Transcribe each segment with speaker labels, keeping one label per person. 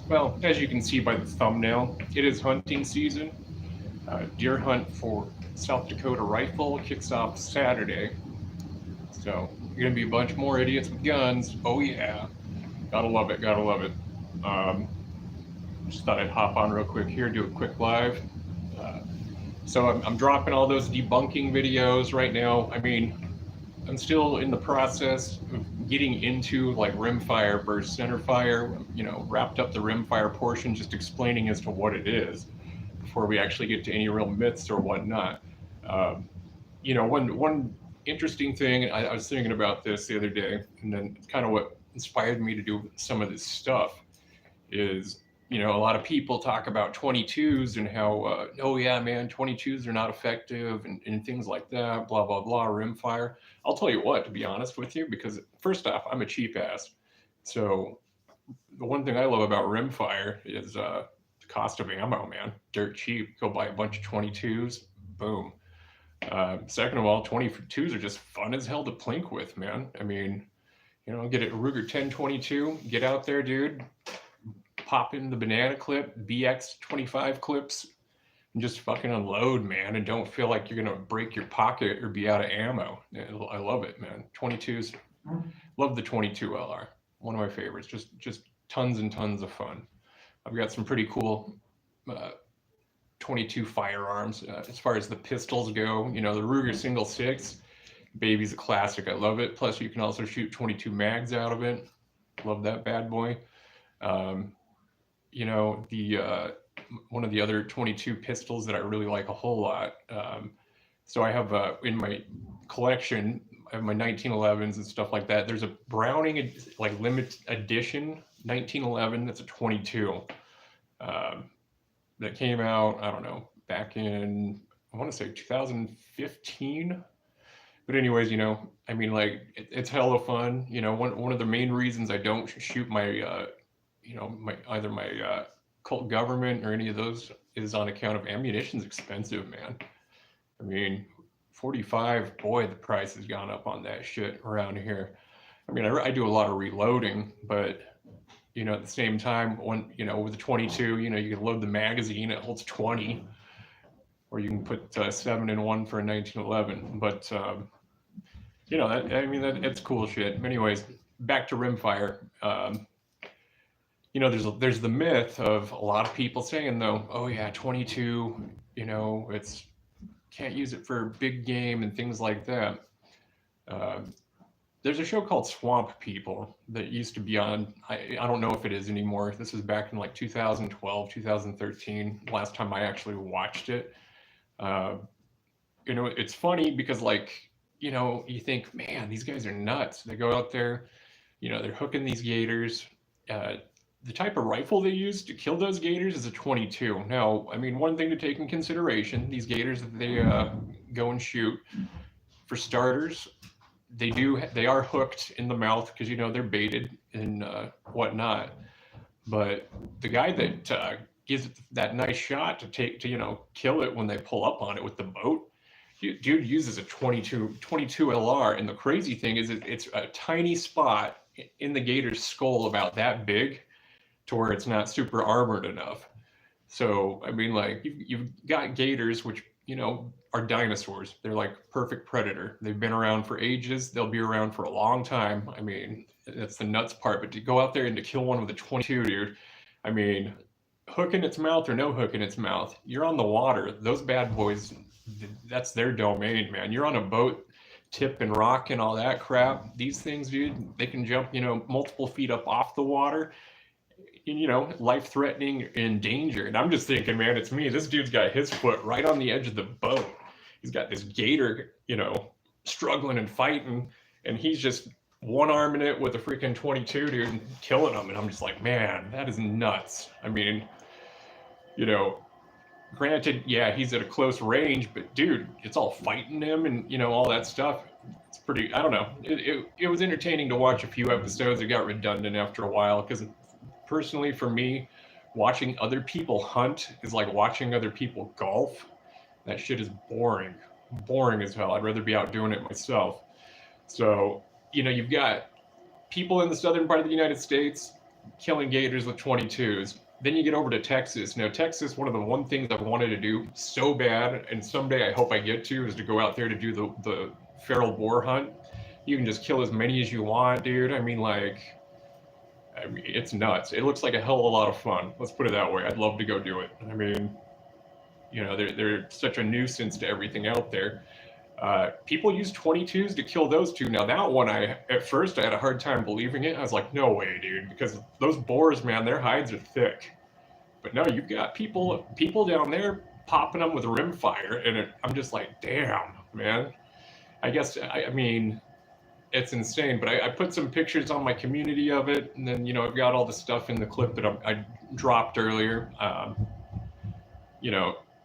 Speaker 1: Well, as you can see by the thumbnail, it is hunting season. Deer hunt for South Dakota Rifle kicks off Saturday. So you're gonna be a bunch more idiots with guns. Oh yeah, gotta love it, gotta love it. Um, just thought I'd hop on real quick here, do a quick live. Uh, so I'm dropping all those debunking videos right now. I mean, I'm still in the process of getting into like rimfire versus centerfire. Wrapped up the rimfire portion, just explaining as to what it is before we actually get to any real myths or whatnot. Um, one interesting thing I was thinking about this the other day, and then kind of what inspired me to do some of this stuff is a lot of people talk about 22s and how oh yeah man 22s are not effective and things like that, blah blah blah, rimfire. I'll tell you what, to be honest with you, because first off, I'm a cheap ass. So the one thing I love about rimfire is the cost of ammo, man. Dirt cheap. Go buy a bunch of 22s, boom. Second of all, 22s are just fun as hell to plink with, man. I mean, get a Ruger 1022, get out there, dude, pop in the banana clip, BX 25 clips, and just fucking unload, man, and don't feel like you're gonna break your pocket or be out of ammo. I love it, man. 22s, love the 22 LR. One of my favorites. Just tons and tons of fun. I've got some pretty cool uh, 22 firearms as far as the pistols go. The Ruger single six, baby's a classic. I love it. Plus, you can also shoot 22 mags out of it. Love that bad boy. Um, the one of the other 22 pistols that I really like a whole lot. So I have in my collection, I have my 1911s and stuff like that. There's a Browning like limited edition 1911 that's a 22 um, that came out. I don't know, back in, I want to say 2015. But anyways, I mean, like it's hella fun. One of the main reasons I don't shoot my my either my cult government or any of those is on account of ammunition's expensive, man. I mean, 45, boy, the price has gone up on that shit around here. I mean, I do a lot of reloading, but at the same time, when with the 22, you can load the magazine, it holds 20, or you can put 7 in 1 for a 1911. But it's cool shit. Anyways, back to rimfire. There's the myth of a lot of people saying though, oh yeah, 22, it's can't use it for big game and things like that. Uh, there's a show called Swamp People that used to be on. I don't know if it is anymore. This was back in like 2012, 2013. Last time I actually watched it. Uh, it's funny because you think, man, these guys are nuts. They go out there, they're hooking these gators. Uh, the type of rifle they use to kill those gators is a 22. Now, I mean, one thing to take in consideration, these gators that they go and shoot, for starters, they are hooked in the mouth because they're baited and whatnot. But the guy that gives it that nice shot to kill it when they pull up on it with the boat, dude uses a 22 LR, and the crazy thing is it's a tiny spot in the gator's skull about that big to where it's not super armored enough. So I mean, like you've got gators, which are dinosaurs. They're like perfect predator. They've been around for ages. They'll be around for a long time. I mean, that's the nuts part. But to go out there and to kill one with a 22, dude, I mean, hook in its mouth or no hook in its mouth, you're on the water. Those bad boys, that's their domain, man. You're on a boat, tip and rock and all that crap. These things, dude, they can jump, multiple feet up off the water. And, life threatening and danger. And I'm just thinking, man, it's me. This dude's got his foot right on the edge of the boat. He's got this gator, struggling and fighting, and he's just one arming it with a freaking 22, dude, and killing him. And I'm just like, man, that is nuts. I mean, granted, yeah, he's at a close range, but dude, it's all fighting him and all that stuff. It's pretty. I don't know. It was entertaining to watch a few episodes. It got redundant after a while because personally for me, watching other people hunt is like watching other people golf. That shit is boring as hell. I'd rather be out doing it myself. So you've got people in the southern part of the United States, killing gators with 22s. Then you get over to Texas. Now, Texas, one of the one things I've wanted to do so bad, and someday I hope I get to, is to go out there to do the feral boar hunt. You can just kill as many as you want, dude. I mean, it's nuts. It looks like a hell of a lot of fun. Let's put it that way. I'd love to go do it. I mean, they're such a nuisance to everything out there. People use 22s to kill those two. Now that one, at first I had a hard time believing it. I was like, no way, dude, because those boars, man, their hides are thick. But no, you've got people down there popping them with rimfire, and I'm just like, damn, man. I guess I mean, it's insane. But I put some pictures on my community of it, and then I've got all the stuff in the clip that I dropped earlier.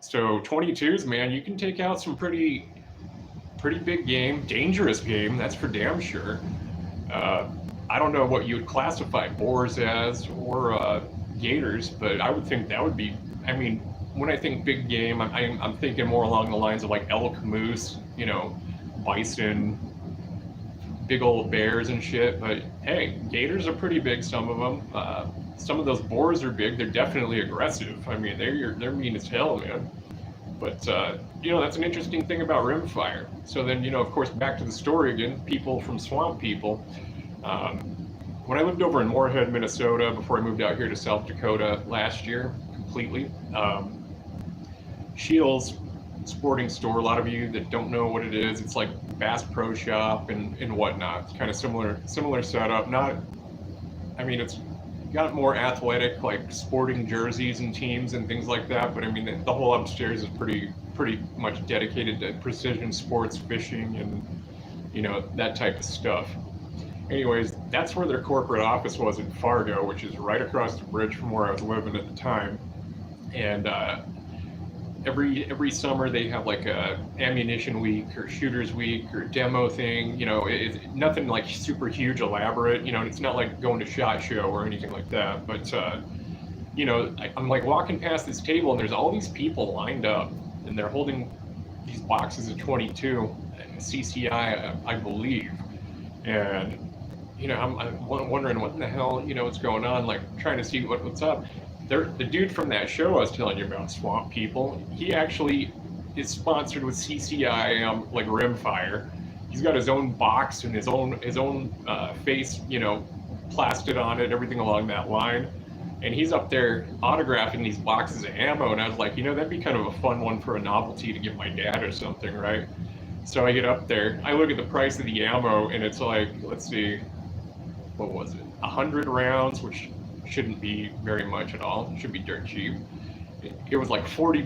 Speaker 1: So 22s, man, you can take out some pretty big game, dangerous game, that's for damn sure. I don't know what you would classify boars as or gators, but I would think that would be, I mean, when I think big game, I'm thinking more along the lines of like elk, moose, bison, big old bears and shit. But hey, gators are pretty big, some of them. Some of those boars are big. They're definitely aggressive. I mean, they're mean as hell, man. But that's an interesting thing about rimfire. So then, of course, back to the story again. People from Swamp People. When I lived over in Moorhead, Minnesota, before I moved out here to South Dakota last year, completely, Scheels Sporting Store. A lot of you that don't know what it is, it's like Bass Pro Shop and whatnot. It's kind of similar setup. It's got more athletic, like sporting jerseys and teams and things like that. But I mean, the whole upstairs is pretty much dedicated to precision sports, fishing, and that type of stuff. Anyways, that's where their corporate office was in Fargo, which is right across the bridge from where I was living at the time. And every summer they have like a ammunition week or shooters week or demo thing. It's nothing like super huge, elaborate. It's not like going to SHOT Show or anything like that. But I'm like walking past this table and there's all these people lined up and they're holding these boxes of 22 CCI, I believe. And I'm wondering what in the hell what's going on, like trying to see what's up. The dude from that show I was telling you about, Swamp People, he actually is sponsored with CCI, like rimfire. He's got his own box and his own face, plastered on it, everything along that line. And he's up there autographing these boxes of ammo, and I was like, that'd be kind of a fun one for a novelty to give my dad or something, right? So I get up there, I look at the price of the ammo, and it's like, let's see, what was it? 100 rounds, which shouldn't be very much at all. It should be dirt cheap. It was like $40,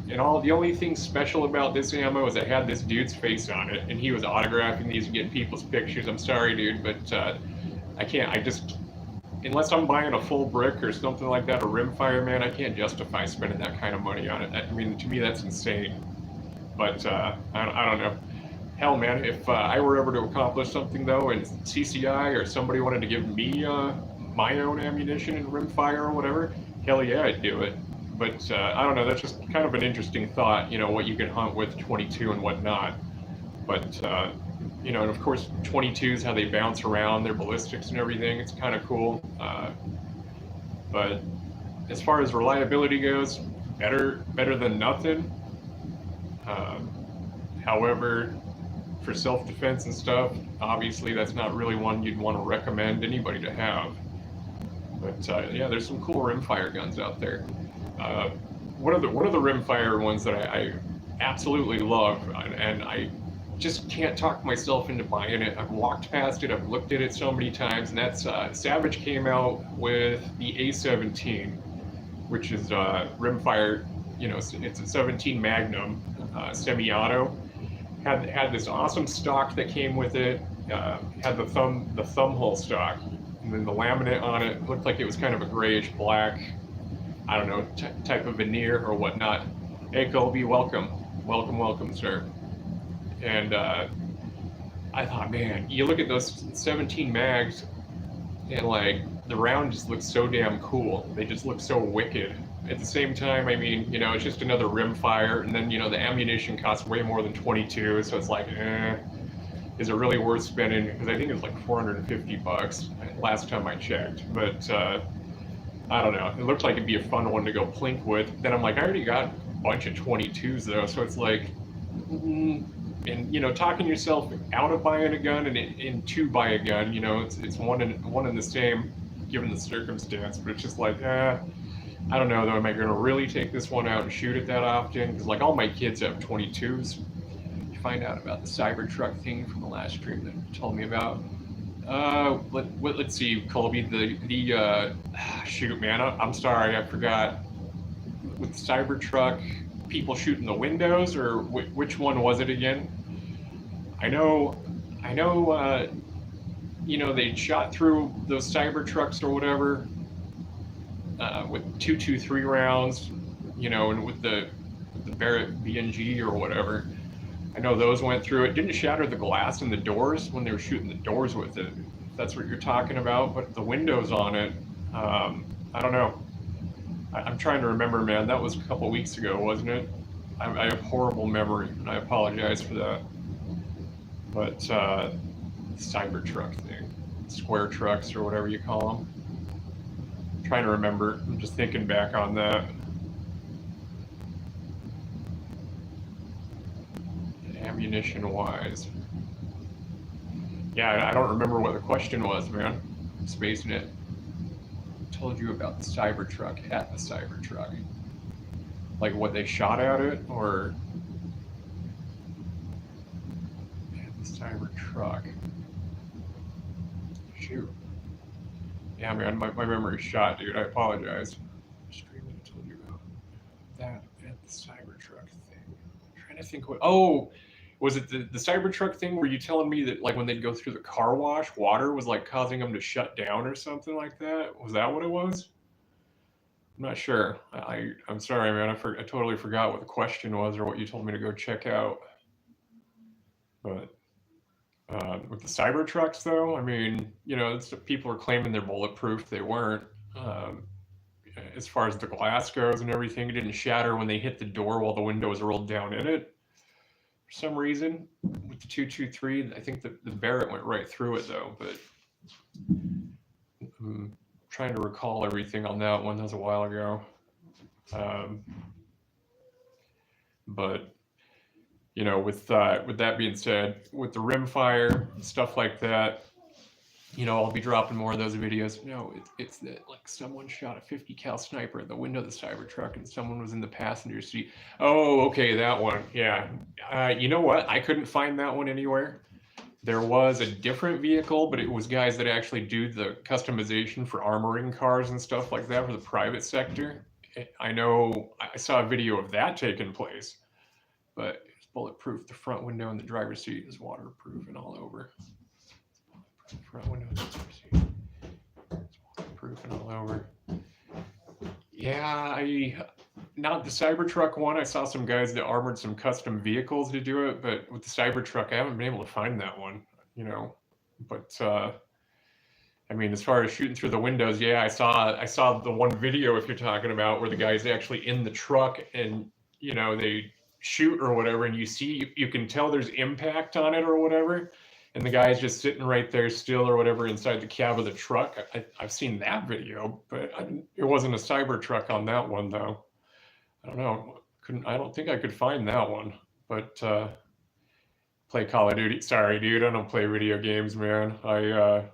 Speaker 1: and the only thing special about this ammo is it had this dude's face on it, and he was autographing these and getting people's pictures. I'm sorry, dude, but I can't. Unless I'm buying a full brick or something like that, a rimfire, man, I can't justify spending that kind of money on it. I mean, to me, that's insane. But I don't know. Hell, man, if I were ever to accomplish something though, and CCI or somebody wanted to give me my own ammunition and rimfire or whatever, hell yeah, I'd do it. But I don't know, that's just kind of an interesting thought, what you can hunt with 22 and whatnot. But, and of course, 22s, how they bounce around, their ballistics and everything, it's kind of cool. But as far as reliability goes, better than nothing. However, for self-defense and stuff, obviously that's not really one you'd want to recommend anybody to have. But yeah, there's some cool rimfire guns out there. One of the rimfire ones that I absolutely love, and I just can't talk myself into buying it. I've walked past it, I've looked at it so many times, and that's Savage came out with the A17, which is rimfire. It's a 17 Magnum semi-auto. Had this awesome stock that came with it. Had the thumb hole stock, and then the laminate on it looked like it was kind of a grayish black, I don't know, type of veneer or whatnot. Hey Colby, welcome, sir. And I thought, man, you look at those 17 mags, and like the round just looks so damn cool. They just look so wicked. At the same time, I mean, it's just another rimfire, and then the ammunition costs way more than 22, so it's like, is it really worth spending? Because I think it's like $450 last time I checked. But I don't know. It looked like it'd be a fun one to go plink with. Then I'm like, I already got a bunch of 22s though, so it's like, and you know, talking yourself out of buying a gun and to buy a gun, you know, it's one and the same given the circumstance. But it's just like, I don't know though. Am I going to really take this one out and shoot it that often? Because like all my kids have 22s. You find out about the Cybertruck thing from the last stream that you told me about. Let's see, Colby. Shoot, man. I'm sorry, I forgot. With the Cybertruck, people shooting the windows, or which one was it again? I know. You know, they shot through those Cybertrucks or whatever with 223 rounds. You know, and with the Barrett BNG or whatever. I know those went through it. Didn't shatter the glass in the doors when they were shooting the doors with it. If that's what you're talking about. But the windows on it, I don't know. I'm trying to remember, man. That was a couple weeks ago, wasn't it? I have horrible memory, and I apologize for that. But Cybertruck thing, square trucks or whatever you call them. I'm trying to remember. I'm just thinking back on that. Ammunition wise, yeah, I don't remember what the question was, man. SpaceNet told you about the Cybertruck at the Cybertruck, like what they shot at it, or at the Cybertruck. Shoot, yeah, man, my memory's shot, dude. I apologize. Streaming told you about that at the Cybertruck thing. I'm trying to think what. Oh. Was it the Cybertruck thing? Were you telling me that like when they'd go through the car wash, water was like causing them to shut down or something like that? Was that what it was? I'm not sure. I'm sorry, man. I totally forgot what the question was or what you told me to go check out. But with the Cybertrucks, though, I mean, you know, people are claiming they're bulletproof. They weren't. As far as the glass goes and everything, it didn't shatter when they hit the door while the window was rolled down in it. For some reason, with the 223, I think the Barrett went right through it though, but I'm trying to recall everything on that one. That was a while ago. But you know, with that being said, with the rimfire, stuff like that, you know, I'll be dropping more of those videos. No, it's that like someone shot a 50 cal sniper at the window of the Cybertruck and someone was in the passenger seat. Oh, okay, that one. Yeah. You know what? I couldn't find that one anywhere. There was a different vehicle, but it was guys that actually do the customization for armoring cars and stuff like that for the private sector. I know I saw a video of that taking place, but it's bulletproof. The front window and the driver's seat is waterproof and all over. Front window, it's waterproof and all over. Yeah, not the Cybertruck one. I saw some guys that armored some custom vehicles to do it, but with the Cybertruck, I haven't been able to find that one, you know. But I mean, as far as shooting through the windows, yeah, I saw the one video if you're talking about where the guy's actually in the truck and you know they shoot or whatever, and you can tell there's impact on it or whatever. And the guy's just sitting right there still or whatever inside the cab of the truck. I've seen that video, but it wasn't a Cybertruck on that one though. I don't know. I don't think I could find that one. But play Call of Duty. Sorry, dude. I don't play video games, man. I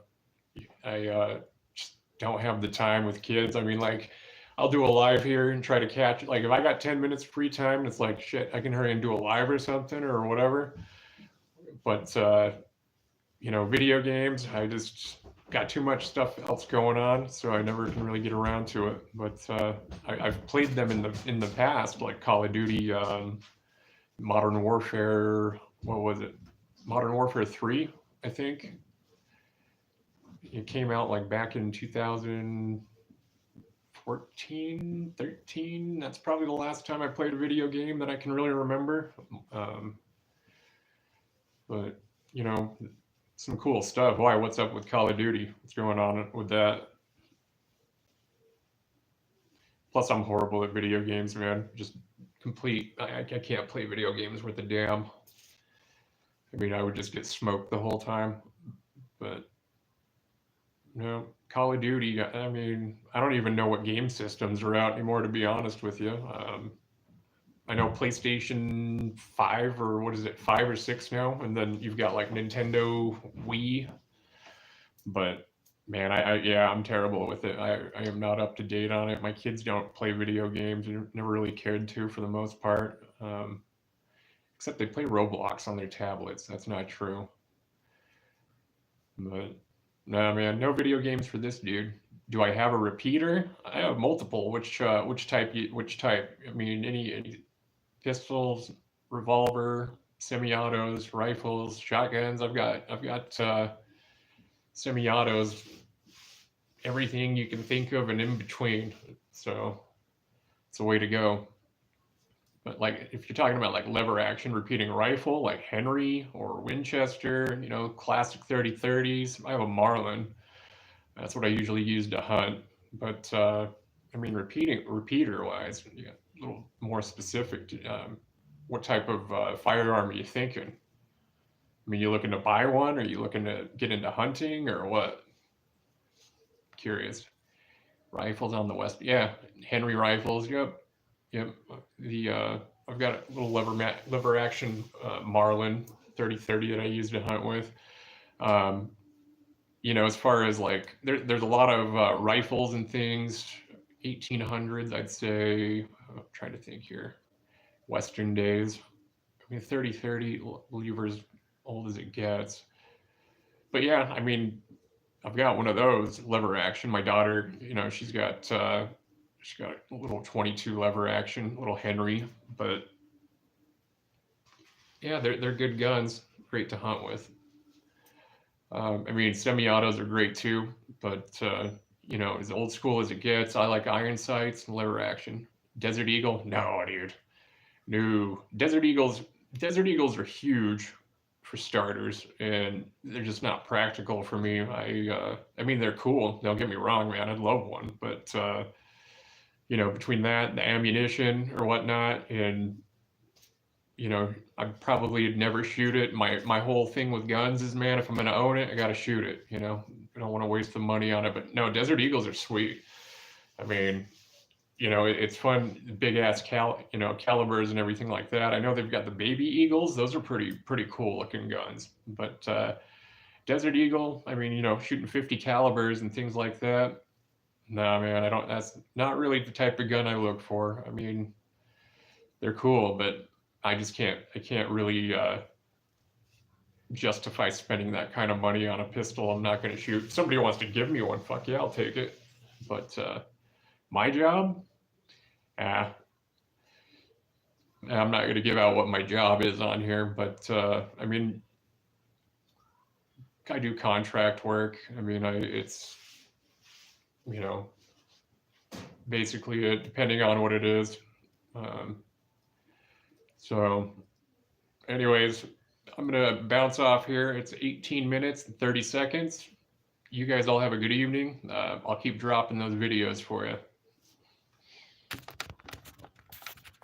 Speaker 1: just don't have the time with kids. I mean, like, I'll do a live here and try to catch it. Like, if I got 10 minutes free time, it's like, shit, I can hurry and do a live or something or whatever. But you know, video games, I just got too much stuff else going on, so I never can really get around to it. But I've played them in the past, like Call of Duty, Modern Warfare. What was it? Modern Warfare 3, I think. It came out like back in 2014, 13. That's probably the last time I played a video game that I can really remember. But you know, some cool stuff. Why? What's up with Call of Duty? What's going on with that? Plus, I'm horrible at video games, man. Just complete. I can't play video games worth a damn. I mean, I would just get smoked the whole time. But no, Call of Duty. I mean, I don't even know what game systems are out anymore, to be honest with you. I know PlayStation 5 or what is it, 5 or 6 now, and then you've got like Nintendo Wii. But man, yeah, I'm terrible with it. I am not up to date on it. My kids don't play video games. Never really cared to for the most part. Except they play Roblox on their tablets. That's not true. But no, man, no video games for this dude. Do I have a repeater? I have multiple. Which type? Which type? I mean, any pistols, revolver, semi-autos, rifles, shotguns. I've got semi-autos, everything you can think of and in between. So it's a way to go. But like if you're talking about like lever action repeating rifle, like Henry or Winchester, classic 30-30s. I have a Marlin. That's what I usually use to hunt. But I mean, repeater wise, you got a little more specific. What type of firearm are you thinking? I mean, you looking to buy one? Or are you looking to get into hunting or what? Curious. Rifles on the west. Yeah, Henry rifles. Yep. I've got a little lever action Marlin 30-30 that I use to hunt with. As far as like there's a lot of rifles and things, 1800s, I'd say. I'm trying to think here. Western days. I mean, 30-30 lever as old as it gets. But yeah, I mean, I've got one of those lever action. My daughter, she's got a little 22 lever action, little Henry. But yeah, they're good guns, great to hunt with. I mean, semi-autos are great too, but as old school as it gets. I like iron sights and lever action. Desert Eagle, no, dude, no. Desert Eagles are huge for starters, and they're just not practical for me. I mean, they're cool. Don't get me wrong, man. I'd love one, but between that, and the ammunition or whatnot, and I probably never shoot it. My whole thing with guns is, man, if I'm gonna own it, I gotta shoot it. I don't want to waste the money on it. But no, Desert Eagles are sweet. I mean, it's fun, big ass calibers and everything like that. I know they've got the baby Eagles; those are pretty cool looking guns. But Desert Eagle, I mean, shooting 50 calibers and things like that. Nah, man, I don't. That's not really the type of gun I look for. I mean, they're cool, but I can't really justify spending that kind of money on a pistol I'm not going to shoot. If somebody wants to give me one, fuck yeah, I'll take it. But my job, I'm not going to give out what my job is on here, but I mean, I do contract work. I mean, it's basically depending on what it is. So anyways, I'm going to bounce off here. It's 18 minutes and 30 seconds. You guys all have a good evening. I'll keep dropping those videos for you.